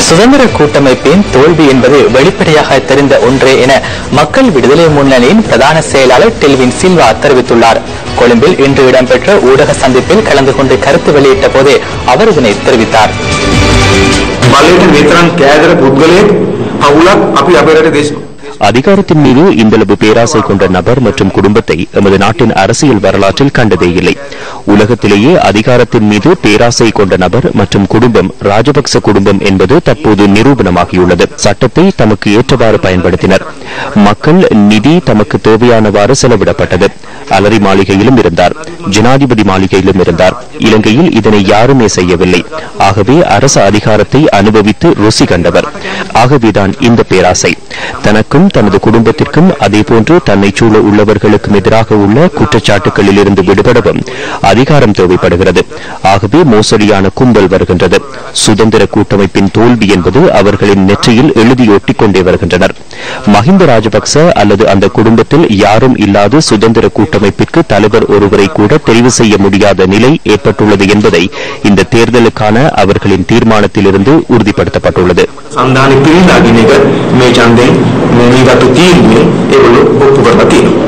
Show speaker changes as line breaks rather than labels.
சுதந்திர கூட்டமைப்பின் தோல்வி என்பது வெளிப்படையாக தெரிந்த ஒன்றே என மக்கள் விடுதலை முன்னணியின் பிரதான செயலாளர் டெல்வின் சில்வா தெரிவித்துள்ளார். கொழும்பில் இன்று இடம்பெற்ற ஊடக சந்திப்பில் கலந்து கொண்டு கருத்து வெளியிட்ட போதே அவர் இதனை தெரிவித்தார்.
அதிகாரத்தின் மீது இந்தளவு பேராசை கொண்ட நபர் மற்றும் குடும்பத்தை எமது நாட்டின் அரசியல் வரலாற்றில் கண்டதே இல்லை. உலகத்திலேயே அதிகாரத்தின் மீது பேராசை கொண்ட நபர் மற்றும் குடும்பம் ராஜபக்ச குடும்பம் என்பது தற்போது நிரூபணமாகியுள்ளது. சட்டத்தை தமக்கு ஏற்றவாறு பயன்படுத்தினர். மக்கள் நிதி தமக்கு தேவையானவாறு செலவிடப்பட்டது. அலரி மாளிகையிலும் இருந்தார், ஜனாதிபதி மாளிகையிலும் இருந்தார். இலங்கையில் இதனை யாருமே செய்யவில்லை. ஆகவே அரசு அதிகாரத்தை அனுபவித்து ருசி கண்டவர். ஆகவேதான் இந்த பேராசை. தனக்கும் தனது குடும்பத்திற்கும் அதேபோன்று தன்னை சூழ உள்ளவர்களுக்கும் எதிராக உள்ள குற்றச்சாட்டுகளில் இருந்து விடுபடவும் அதிகாரம் தேவைப்படுகிறது. ஆகவே மோசடியான கும்பல் வருகின்றது. சுதந்திர கூட்டமைப்பின் தோல்வி என்பது அவர்களின் நெற்றியில் எழுதி ஒட்டிக் கொண்டே வருகின்றனர். மஹிந்த ராஜபக்ச அல்லது அந்த குடும்பத்தில் யாரும் இல்லாத சுதந்திர கூட்டமைப்பிற்கு தலைவர் ஒருவரை கூட தெரிவு செய்ய முடியாத நிலை ஏற்பட்டுள்ளது என்பதை இந்த தேர்தலுக்கான அவர்களின் தீர்மானத்திலிருந்து உறுதிப்படுத்தப்பட்டுள்ளது.
සම්දාන පිළිදාගෙන එක මේ ඡන්දයෙන් මේ ගත තීන්දුවෙන් ඒගොල්ලෝ ඔප්පු කරලා තියෙනවා.